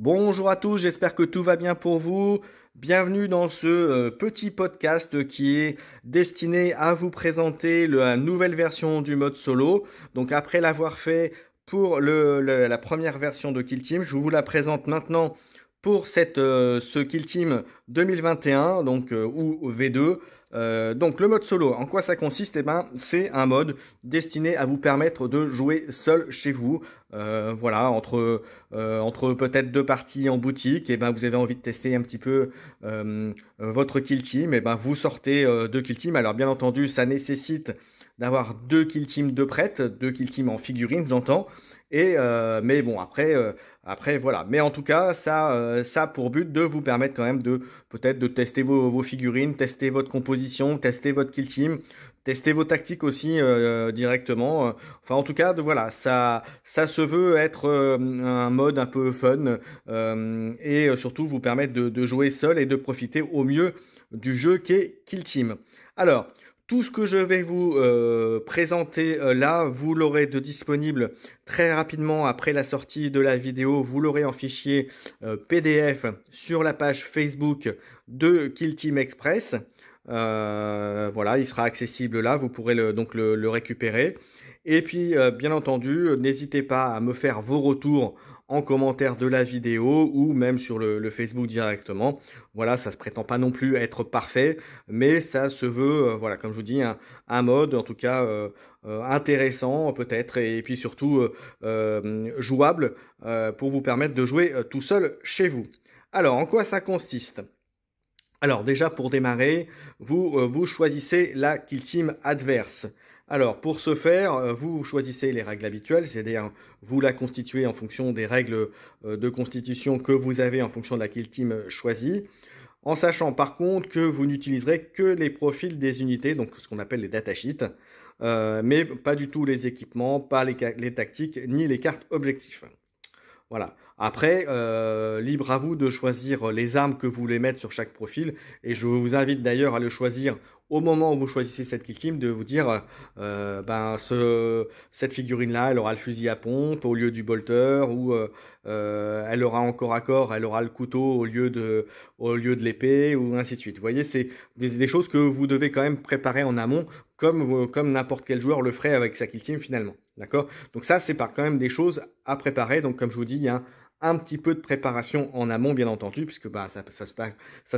Bonjour à tous, j'espère que tout va bien pour vous. Bienvenue dans ce petit podcast qui est destiné à vous présenter la nouvelle version du mode solo. Donc après l'avoir fait pour la première version de Kill Team, je vous la présente maintenant pour ce Kill Team 2021 ou V2. Donc le mode solo, en quoi ça consiste? C'est un mode destiné à vous permettre de jouer seul chez vous. Voilà, entre peut-être deux parties en boutique, vous avez envie de tester un petit peu votre kill team, vous sortez deux kill team. Alors bien entendu, ça nécessite d'avoir deux kill team de prêtes, deux kill team en figurine, j'entends. Mais bon, après voilà. Mais en tout cas, ça a pour but de vous permettre quand même de peut-être de tester vos figurines, tester votre composition, tester votre kill team. Tester vos tactiques aussi directement. Enfin, en tout cas, voilà, ça se veut être un mode un peu fun et surtout vous permettre de jouer seul et de profiter au mieux du jeu qu'est Kill Team. Alors, tout ce que je vais vous présenter là, vous l'aurez de disponible très rapidement après la sortie de la vidéo. Vous l'aurez en fichier PDF sur la page Facebook de Kill Team Express. Voilà, il sera accessible là, vous pourrez le récupérer. Et puis, bien entendu, n'hésitez pas à me faire vos retours en commentaire de la vidéo ou même sur le Facebook directement. Voilà, ça se prétend pas non plus être parfait, mais ça se veut, voilà, comme je vous dis, un mode en tout cas intéressant peut-être et puis surtout jouable pour vous permettre de jouer tout seul chez vous. Alors, en quoi ça consiste? Alors déjà pour démarrer, vous choisissez la kill team adverse. Alors pour ce faire, vous choisissez les règles habituelles, c'est-à-dire vous la constituez en fonction des règles de constitution que vous avez en fonction de la kill team choisie, en sachant par contre que vous n'utiliserez que les profils des unités, donc ce qu'on appelle les datasheets, mais pas du tout les équipements, pas les tactiques, ni les cartes objectifs. Voilà. Après, libre à vous de choisir les armes que vous voulez mettre sur chaque profil. Et je vous invite d'ailleurs à le choisir au moment où vous choisissez cette kill team, de vous dire, cette figurine-là, elle aura le fusil à pompe au lieu du bolter, ou elle aura encore à corps, elle aura le couteau au lieu de l'épée, ou ainsi de suite. Vous voyez, c'est des choses que vous devez quand même préparer en amont, comme n'importe quel joueur le ferait avec sa kill team finalement. D'accord? Donc ça, c'est quand même des choses à préparer. Donc comme je vous dis, il y a un petit peu de préparation en amont, bien entendu, puisque ça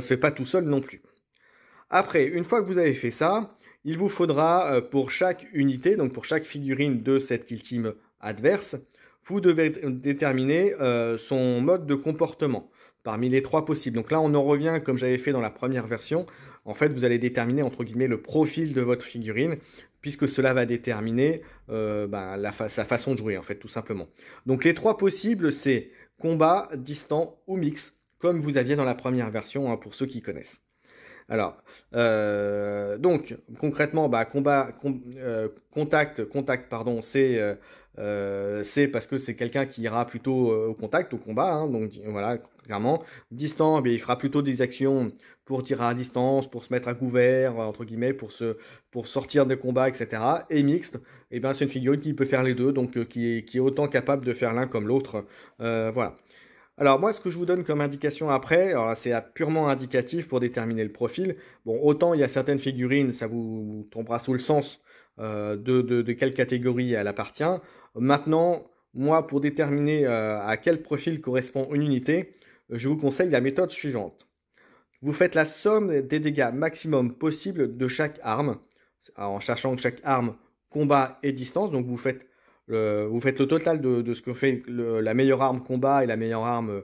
se fait pas tout seul non plus. Après, une fois que vous avez fait ça, il vous faudra pour chaque unité, donc pour chaque figurine de cette kill team adverse, vous devez déterminer son mode de comportement parmi les trois possibles. Donc là, on en revient comme j'avais fait dans la première version. En fait, vous allez déterminer entre guillemets le profil de votre figurine, puisque cela va déterminer sa façon de jouer, en fait, tout simplement. Donc les trois possibles, c'est combat, distant ou mix, comme vous aviez dans la première version, hein, pour ceux qui connaissent. Alors, donc concrètement, contact, pardon, c'est parce que c'est quelqu'un qui ira plutôt au contact, au combat, hein, donc voilà, clairement. Distant, il fera plutôt des actions pour tirer à distance, pour se mettre à couvert, entre guillemets, pour sortir des combats, etc. Et mixte, c'est une figurine qui peut faire les deux, donc qui est autant capable de faire l'un comme l'autre, voilà. Alors moi, ce que je vous donne comme indication après, alors c'est purement indicatif pour déterminer le profil. Bon, autant il y a certaines figurines, ça vous tombera sous le sens de quelle catégorie elle appartient. Maintenant, moi, pour déterminer à quel profil correspond une unité, je vous conseille la méthode suivante. Vous faites la somme des dégâts maximum possibles de chaque arme, en cherchant que chaque arme combat et distance. Donc vous faites le total de ce que fait la meilleure arme combat et la meilleure arme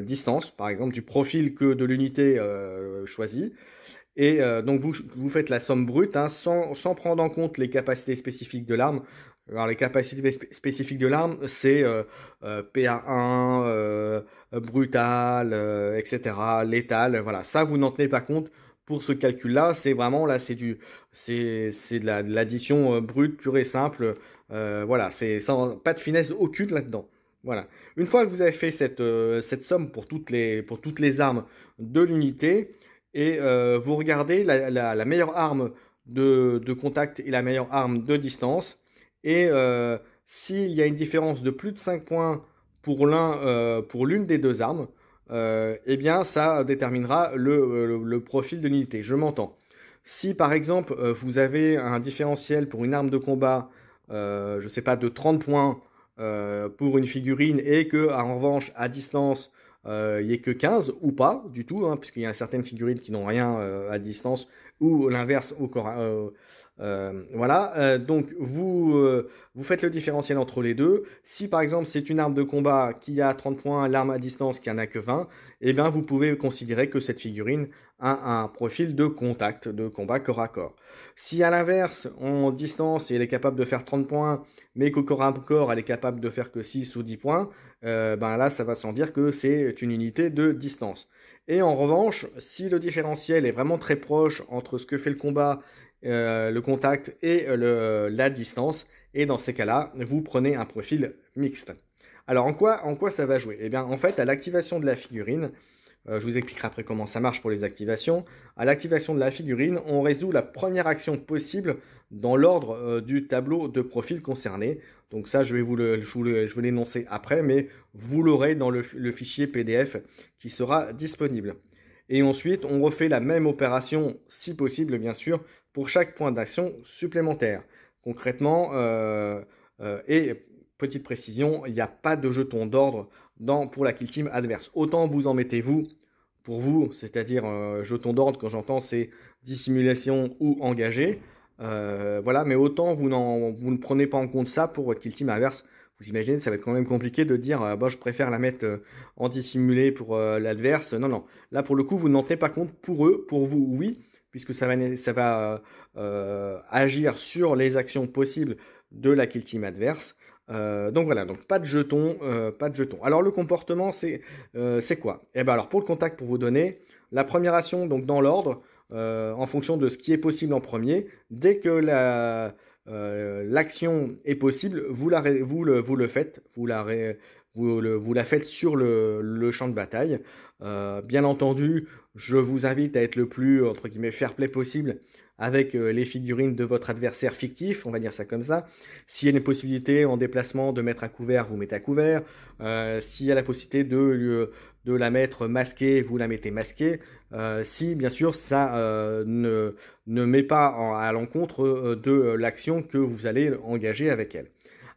distance, par exemple, du profil que de l'unité choisie. Et donc vous faites la somme brute, hein, sans prendre en compte les capacités spécifiques de l'arme. Alors les capacités spécifiques de l'arme, c'est PA1, brutal, etc., létal. Voilà, ça vous n'en tenez pas compte pour ce calcul-là. C'est vraiment là, c'est de l'addition brute, pure et simple. Voilà, c'est pas de finesse aucune là-dedans. Voilà. Une fois que vous avez fait cette somme pour toutes les armes de l'unité, et vous regardez la meilleure arme de contact et la meilleure arme de distance. Et s'il y a une différence de plus de 5 points pour l'une des deux armes, eh bien ça déterminera le profil de l'unité. Je m'entends. Si par exemple vous avez un différentiel pour une arme de combat, je ne sais pas, de 30 points pour une figurine et que en revanche à distance il n'y ait que 15 ou pas du tout, hein, puisqu'il y a certaines figurines qui n'ont rien à distance ou l'inverse au corps. Voilà, donc vous faites le différentiel entre les deux. Si par exemple c'est une arme de combat qui a 30 points, l'arme à distance qui en a que 20, eh bien vous pouvez considérer que cette figurine a un profil de contact, de combat corps à corps. Si à l'inverse, en distance, elle est capable de faire 30 points, mais qu'au corps à corps, elle est capable de faire que 6 ou 10 points, ben là ça va sans dire que c'est une unité de distance. Et en revanche, si le différentiel est vraiment très proche entre ce que fait le combat, le contact et la distance, et dans ces cas-là, vous prenez un profil mixte. Alors en quoi ça va jouer? Eh bien en fait, à l'activation de la figurine, je vous expliquerai après comment ça marche pour les activations. À l'activation de la figurine, on résout la première action possible dans l'ordre du tableau de profil concerné. Donc ça, je vais l'énoncer après, mais vous l'aurez dans le fichier PDF qui sera disponible. Et ensuite, on refait la même opération, si possible bien sûr, pour chaque point d'action supplémentaire. Concrètement, et petite précision, il n'y a pas de jeton d'ordre pour la kill team adverse. Autant vous en mettez vous, pour vous, c'est-à-dire jeton d'ordre, quand j'entends c'est dissimulation ou engagé. Voilà, mais autant vous ne prenez pas en compte ça pour votre kill team adverse. Vous imaginez, ça va être quand même compliqué de dire bah, je préfère la mettre en dissimulé pour l'adverse. Non, non. Là, pour le coup, vous n'en tenez pas compte pour eux. Pour vous, oui, puisque ça va agir sur les actions possibles de la kill team adverse. Donc voilà, donc pas de jetons, pas de jetons. Alors le comportement, c'est quoi? Eh ben alors pour le contact, pour vous donner, la première action, donc dans l'ordre, en fonction de ce qui est possible en premier, dès que l'action est possible, vous le faites, vous la faites sur le champ de bataille. Bien entendu, je vous invite à être le plus, entre guillemets, fair play possible avec les figurines de votre adversaire fictif, on va dire ça comme ça. S'il y a une possibilité en déplacement de mettre à couvert, vous mettez à couvert. S'il y a la possibilité de la mettre masquée, vous la mettez masquée. Si, bien sûr, ça ne met pas à l'encontre de l'action que vous allez engager avec elle.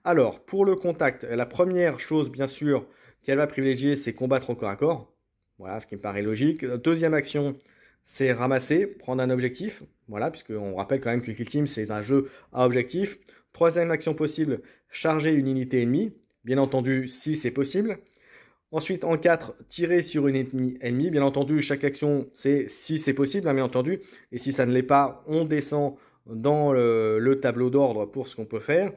Alors, pour le contact, la première chose, bien sûr, qu'elle va privilégier, c'est combattre au corps à corps. Voilà, ce qui me paraît logique. Deuxième action, c'est ramasser, prendre un objectif. Voilà, puisqu'on rappelle quand même que Kill Team, c'est un jeu à objectif. Troisième action possible, charger une unité ennemie. Bien entendu, si c'est possible. Ensuite, en 4, tirer sur une ennemie. Bien entendu, chaque action, c'est si c'est possible, hein, bien entendu. Et si ça ne l'est pas, on descend dans le tableau d'ordre pour ce qu'on peut faire.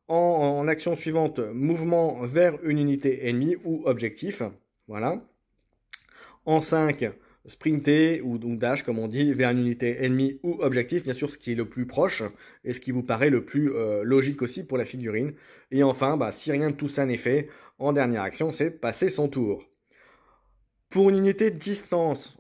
En action suivante, mouvement vers une unité ennemie ou objectif. Voilà. En 5, sprinter ou dash, comme on dit, vers une unité ennemie ou objectif, bien sûr ce qui est le plus proche et ce qui vous paraît le plus logique aussi pour la figurine. Et enfin, bah, si rien de tout ça n'est fait, en dernière action, c'est passer son tour. Pour une unité de distance,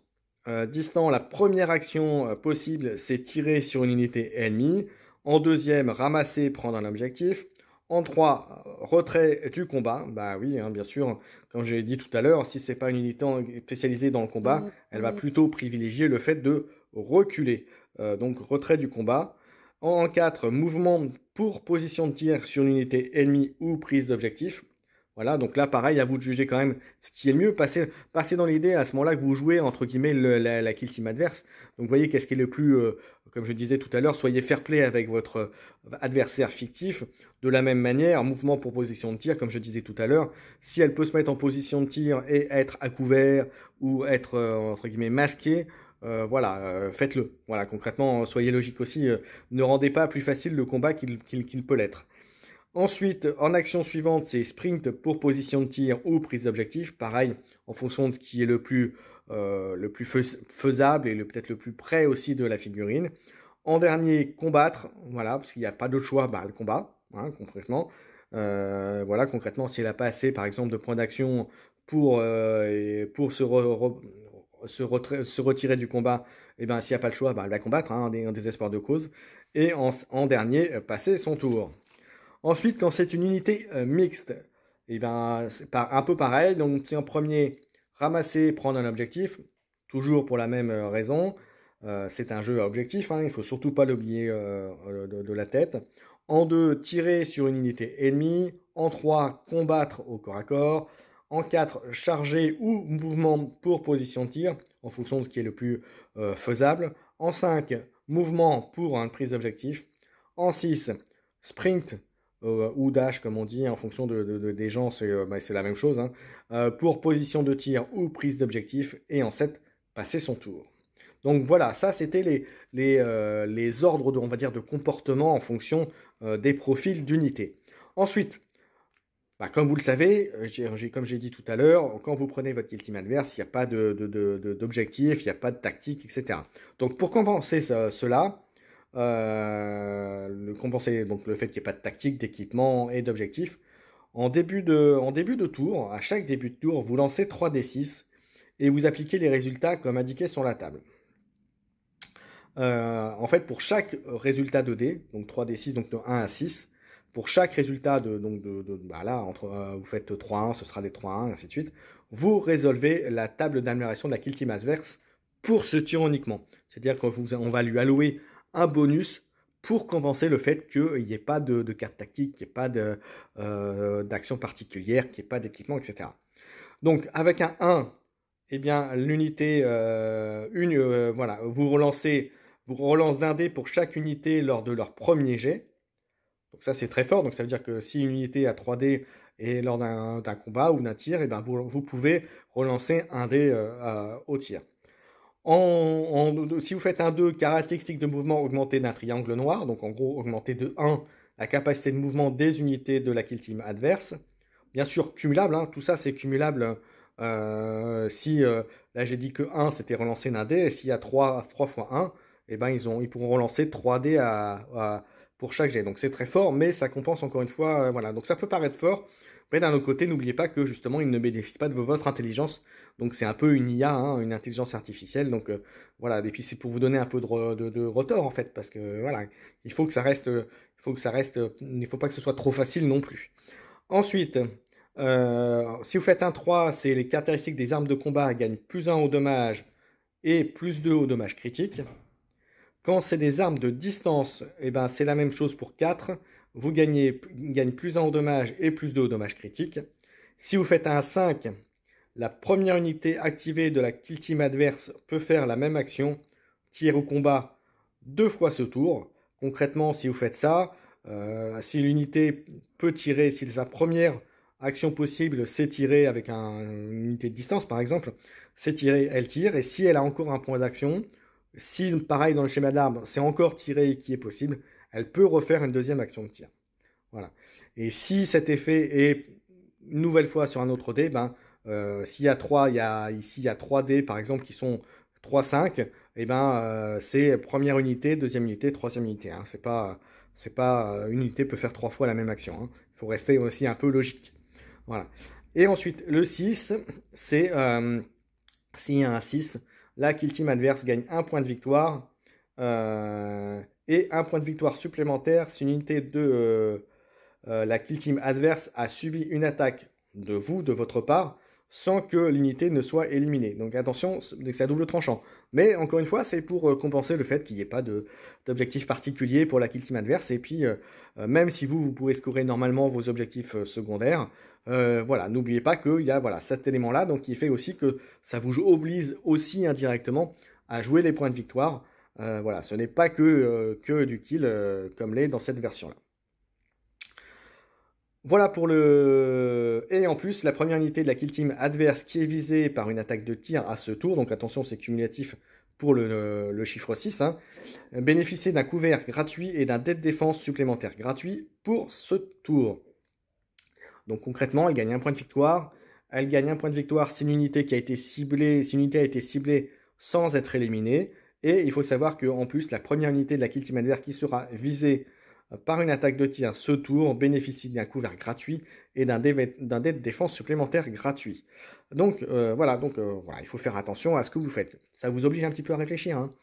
distant, la première action possible, c'est tirer sur une unité ennemie. En deuxième, ramasser, prendre un objectif. En 3, retrait du combat. Bah oui, hein, bien sûr, comme j'ai dit tout à l'heure, si ce n'est pas une unité spécialisée dans le combat, elle va plutôt privilégier le fait de reculer. Donc retrait du combat. En 4, mouvement pour position de tir sur une unité ennemie ou prise d'objectif. Voilà, donc là, pareil, à vous de juger quand même ce qui est le mieux. Passez dans l'idée à ce moment-là que vous jouez, entre guillemets, la kill team adverse. Donc, vous voyez qu'est-ce qui est le plus, comme je disais tout à l'heure, soyez fair play avec votre adversaire fictif. De la même manière, mouvement pour position de tir, comme je disais tout à l'heure, si elle peut se mettre en position de tir et être à couvert ou être, entre guillemets, masqué, voilà, faites-le. Voilà, concrètement, soyez logique aussi. Ne rendez pas plus facile le combat qu'il peut l'être. Ensuite, en action suivante, c'est sprint pour position de tir ou prise d'objectif. Pareil, en fonction de ce qui est le plus faisable et peut-être le plus près aussi de la figurine. En dernier, combattre. Voilà, parce qu'il n'y a pas d'autre choix, bah, le combat, hein, concrètement. Voilà, concrètement, si elle n'a pas assez, par exemple, de points d'action pour se retirer du combat, et ben, s'il n'y a pas le choix, bah, elle va combattre, hein, en désespoir de cause. Et en dernier, passer son tour. Ensuite, quand c'est une unité mixte, et ben, c'est un peu pareil. Donc, c'est en premier, ramasser, prendre un objectif, toujours pour la même raison. C'est un jeu à objectif, hein, il ne faut surtout pas l'oublier de la tête. En 2, tirer sur une unité ennemie. En 3, combattre au corps à corps. En 4, charger ou mouvement pour position de tir, en fonction de ce qui est le plus faisable. En 5, mouvement pour une prise d'objectif. En 6, sprint ou dash, comme on dit, en fonction des gens, c'est la même chose, hein, pour position de tir ou prise d'objectif. Et en 7, passer son tour. Donc voilà, ça c'était les ordres on va dire, de comportement en fonction des profils d'unités. Ensuite, comme vous le savez, comme j'ai dit tout à l'heure, quand vous prenez votre kill team adverse, il n'y a pas d'objectif, il n'y a pas de tactique, etc. Donc pour compenser cela, compenser donc, le fait qu'il n'y ait pas de tactique, d'équipement et d'objectif, en début de tour, à chaque début de tour, vous lancez 3d6 et vous appliquez les résultats comme indiqué sur la table. En fait, pour chaque résultat de dés, donc 3d6, donc de 1 à 6, pour chaque résultat vous faites 3-1, ce sera des 3-1, ainsi de suite, vous résolvez la table d'amélioration de la kill team adverse pour ce tir uniquement. C'est-à-dire qu'on va lui allouer un bonus pour compenser le fait qu'il n'y ait pas de carte tactique, qu'il n'y ait pas d'action particulière, qu'il n'y ait pas d'équipement, etc. Donc, avec un 1, eh bien, l'unité, vous relance d'un dé pour chaque unité lors de leur premier jet. Donc ça, c'est très fort. Donc ça veut dire que si une unité a 3 dés et lors d'un combat ou d'un tir, eh bien, vous pouvez relancer un dé au tir. Si vous faites un 2, caractéristique de mouvement augmentée d'un triangle noir, donc en gros augmenter de 1 la capacité de mouvement des unités de la kill team adverse. Bien sûr, cumulable, hein, tout ça c'est cumulable. Si là j'ai dit que 1 c'était relancé d'un dé, et s'il y a 3 fois 1, eh ben, ils pourront relancer 3 dés pour chaque jet. Donc c'est très fort, mais ça compense encore une fois. Voilà. Donc ça peut paraître fort, mais d'un autre côté, n'oubliez pas que justement, il ne bénéficie pas de votre intelligence. Donc c'est un peu une IA, hein, une intelligence artificielle. Donc voilà, et puis c'est pour vous donner un peu de retort en fait, parce que voilà, il faut que ça reste, il ne faut pas que ce soit trop facile non plus. Ensuite, si vous faites un 3, c'est les caractéristiques des armes de combat gagnent plus 1 au dommage et plus 2 au dommage critique. Quand c'est des armes de distance, eh ben, c'est la même chose pour 4. Vous gagnez plus 1 au dommage et plus 2 au dommage critique. Si vous faites un 5, la première unité activée de la kill team adverse peut faire la même action, tir au combat 2 fois ce tour. Concrètement, si vous faites ça, si l'unité peut tirer, si sa première action possible c'est tirer avec une unité de distance par exemple, c'est tirer, elle tire, et si elle a encore un point d'action, si pareil dans le schéma d'armes, c'est encore tirer qui est possible, elle peut refaire une deuxième action de tir. Voilà. Et si cet effet est une nouvelle fois sur un autre dé, s'il y a 3, ici il y a 3 dés par exemple qui sont 3-5, et c'est première unité, deuxième unité, troisième unité. Hein. C'est pas une unité peut faire 3 fois la même action. Hein. Il faut rester aussi un peu logique. Voilà. Et ensuite, le 6, c'est s'il y a un 6, la kill team adverse gagne 1 point de victoire et 1 point de victoire supplémentaire si une unité de la kill team adverse a subi une attaque de votre part, sans que l'unité ne soit éliminée. Donc attention, c'est à double tranchant. Mais encore une fois, c'est pour compenser le fait qu'il n'y ait pas d'objectif particulier pour la kill team adverse. Et puis, même si vous pouvez scorer normalement vos objectifs secondaires, voilà, n'oubliez pas qu'il y a cet élément-là, donc qui fait aussi que ça vous oblige aussi indirectement à jouer les points de victoire. Voilà, ce n'est pas que du kill comme l'est dans cette version-là. Voilà pour le... Et en plus, la première unité de la kill team adverse qui est visée par une attaque de tir à ce tour, donc attention, c'est cumulatif pour le chiffre 6, hein, bénéficier d'un couvert gratuit et d'un dé de défense supplémentaire gratuit pour ce tour. Donc concrètement, elle gagne un point de victoire. Elle gagne un point de victoire si l'unité a été ciblée sans être éliminée. Et il faut savoir qu'en plus, la première unité de la kill team adverse qui sera visée par une attaque de tir ce tour bénéficie d'un couvert gratuit et d'un dé de défense supplémentaire gratuit. Donc voilà, il faut faire attention à ce que vous faites. Ça vous oblige un petit peu à réfléchir. Hein.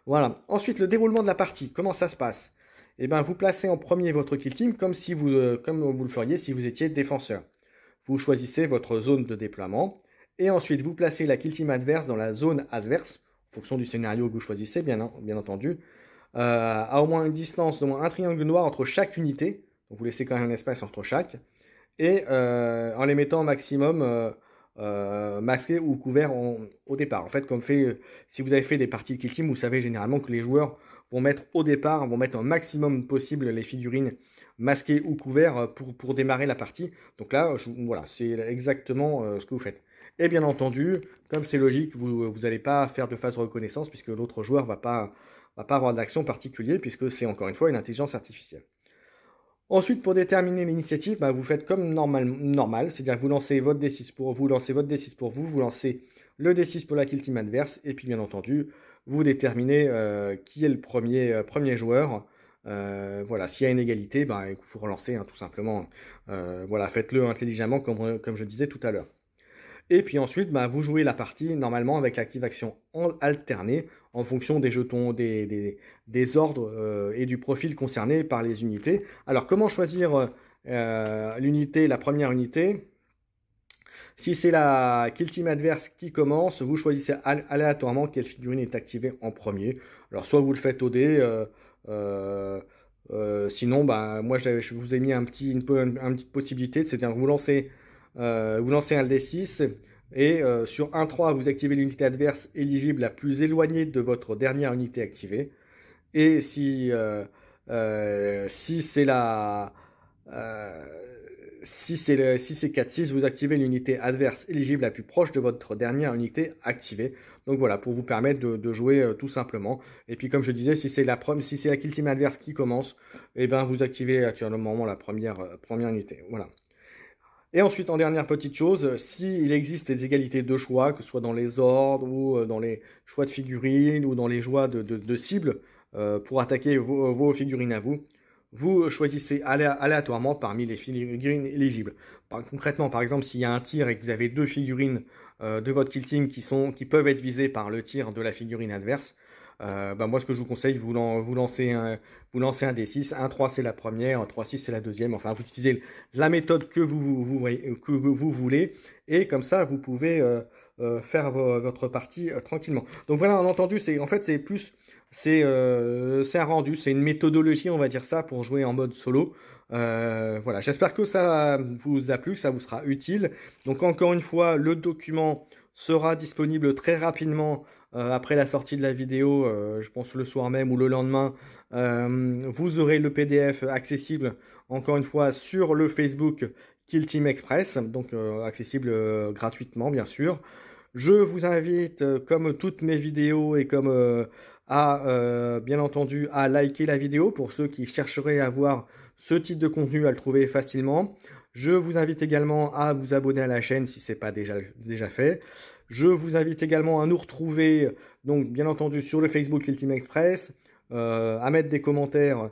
Voilà. Ensuite, le déroulement de la partie. Comment ça se passe? Eh bien, vous placez en premier votre kill team comme vous le feriez si vous étiez défenseur. vous choisissez votre zone de déploiement. Et ensuite, vous placez la kill team adverse dans la zone adverse, en fonction du scénario que vous choisissez, bien entendu, à au moins une distance, au moins un triangle noir entre chaque unité. Donc vous laissez quand même un espace entre chaque. Et en les mettant au maximum masqués ou couverts au départ. En fait, si vous avez fait des parties de kill team, vous savez généralement que les joueurs vont mettre au départ, vont mettre un maximum possible les figurines masquées ou couverts pour démarrer la partie. Donc là, voilà, c'est exactement ce que vous faites. Et bien entendu, comme c'est logique, vous n'allez pas faire de phase de reconnaissance puisque l'autre joueur va pas avoir d'action particulière puisque c'est encore une fois une intelligence artificielle. Ensuite, pour déterminer l'initiative, vous faites comme normal, c'est-à-dire que vous lancez votre D6 pour vous, vous lancez le D6 pour la kill team adverse, et puis bien entendu, vous déterminez qui est le premier joueur. Voilà, s'il y a une égalité, il faut relancer tout simplement. Voilà, faites-le intelligemment comme je disais tout à l'heure. Et puis ensuite, vous jouez la partie normalement avec l'activation alternée en fonction des jetons, des ordres et du profil concerné par les unités. Alors, comment choisir la première unité? Si c'est la kill team adverse qui commence, vous choisissez aléatoirement quelle figurine est activée en premier. Alors, soit vous le faites au dé, sinon, moi, je vous ai mis une petite possibilité, c'est-à-dire que vous lancez un D6 et sur 1-3, vous activez l'unité adverse éligible la plus éloignée de votre dernière unité activée. Et si c'est 4-6, vous activez l'unité adverse éligible la plus proche de votre dernière unité activée. Donc voilà, pour vous permettre de jouer tout simplement. Et puis comme je disais, si c'est la kill team adverse qui commence, vous activez actuellement la première unité. Voilà. Et ensuite, en dernière petite chose, s'il existe des égalités de choix, que ce soit dans les ordres ou dans les choix de figurines ou dans les choix de cibles pour attaquer vos figurines à vous, vous choisissez aléatoirement parmi les figurines éligibles. Concrètement, par exemple, s'il y a un tir et que vous avez deux figurines de votre kill team qui peuvent être visées par le tir de la figurine adverse, moi, ce que je vous conseille, vous lancez un D6, un 3 c'est la première, un 3-6 c'est la deuxième. Enfin, vous utilisez la méthode que vous voulez, et comme ça, vous pouvez faire votre partie tranquillement. Donc voilà, entendu, c'est un rendu, c'est une méthodologie, on va dire ça, pour jouer en mode solo. Voilà, j'espère que ça vous a plu, que ça vous sera utile. Donc encore une fois, le document sera disponible très rapidement après la sortie de la vidéo, je pense le soir même ou le lendemain. Vous aurez le PDF accessible, encore une fois, sur le Facebook Kill Team Express, donc accessible gratuitement, bien sûr. Je vous invite, comme toutes mes vidéos et comme bien entendu, à liker la vidéo pour ceux qui chercheraient à voir ce type de contenu, à le trouver facilement. Je vous invite également à vous abonner à la chaîne si ce n'est pas déjà fait. Je vous invite également à nous retrouver, donc bien entendu, sur le Facebook Kill Team Express, à mettre des commentaires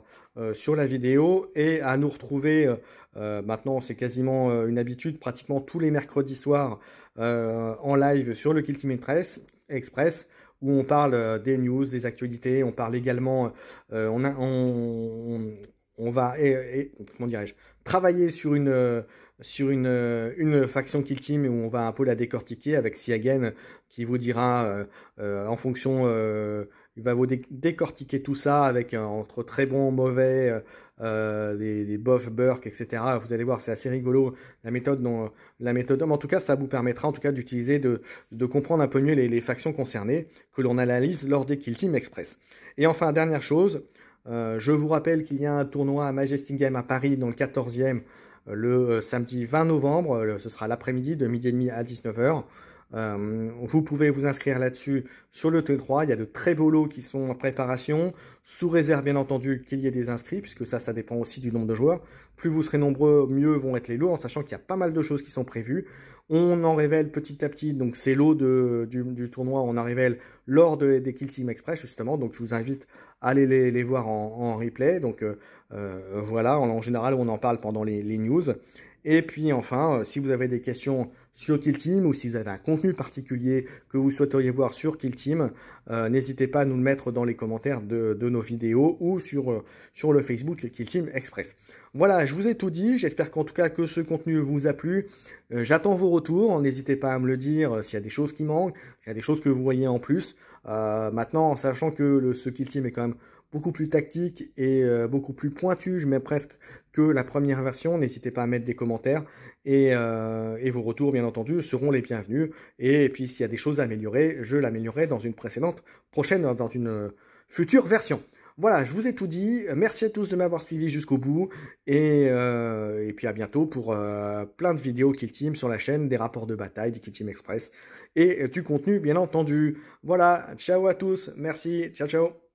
sur la vidéo et à nous retrouver, maintenant c'est quasiment une habitude, pratiquement tous les mercredis soirs en live sur le Kill Team Express où on parle des news, des actualités, on parle également, on va, comment dirais-je, travailler sur une faction Kill Team où on va un peu la décortiquer avec Siagen qui vous dira en fonction, il va vous décortiquer tout ça avec entre très bon, mauvais, des bof, burk, etc. Vous allez voir, c'est assez rigolo la méthode. Mais en tout cas, ça vous permettra en tout cas d'utiliser, de comprendre un peu mieux les factions concernées que l'on analyse lors des Kill Team Express. Et enfin, dernière chose, je vous rappelle qu'il y a un tournoi à Majestic Game à Paris dans le 14e le samedi 20 novembre, ce sera l'après-midi de 12h30 à 19h. Vous pouvez vous inscrire là-dessus sur le T3, il y a de très beaux lots qui sont en préparation, sous réserve bien entendu qu'il y ait des inscrits, puisque ça dépend aussi du nombre de joueurs. Plus vous serez nombreux, mieux vont être les lots, en sachant qu'il y a pas mal de choses qui sont prévues. On en révèle petit à petit, donc ces lots du tournoi, on en révèle lors des Kill Team Express justement, donc je vous invite à aller les voir en replay. Donc voilà, en général on en parle pendant les news. Et puis enfin, si vous avez des questions sur Kill Team ou si vous avez un contenu particulier que vous souhaiteriez voir sur Kill Team, n'hésitez pas à nous le mettre dans les commentaires de nos vidéos ou sur le Facebook Kill Team Express. Voilà, je vous ai tout dit. J'espère qu'en tout cas que ce contenu vous a plu. J'attends vos retours. N'hésitez pas à me le dire s'il y a des choses qui manquent, s'il y a des choses que vous voyez en plus. Maintenant, en sachant que ce Kill Team est quand même beaucoup plus tactique et beaucoup plus pointu, je mets presque que la première version. N'hésitez pas à mettre des commentaires et vos retours, bien entendu, seront les bienvenus. Et puis, s'il y a des choses à améliorer, je l'améliorerai dans une prochaine, dans une future version. Voilà, je vous ai tout dit. Merci à tous de m'avoir suivi jusqu'au bout. Et puis à bientôt pour plein de vidéos Kill Team sur la chaîne, des rapports de bataille du Kill Team Express et du contenu, bien entendu. Voilà, ciao à tous. Merci. Ciao, ciao.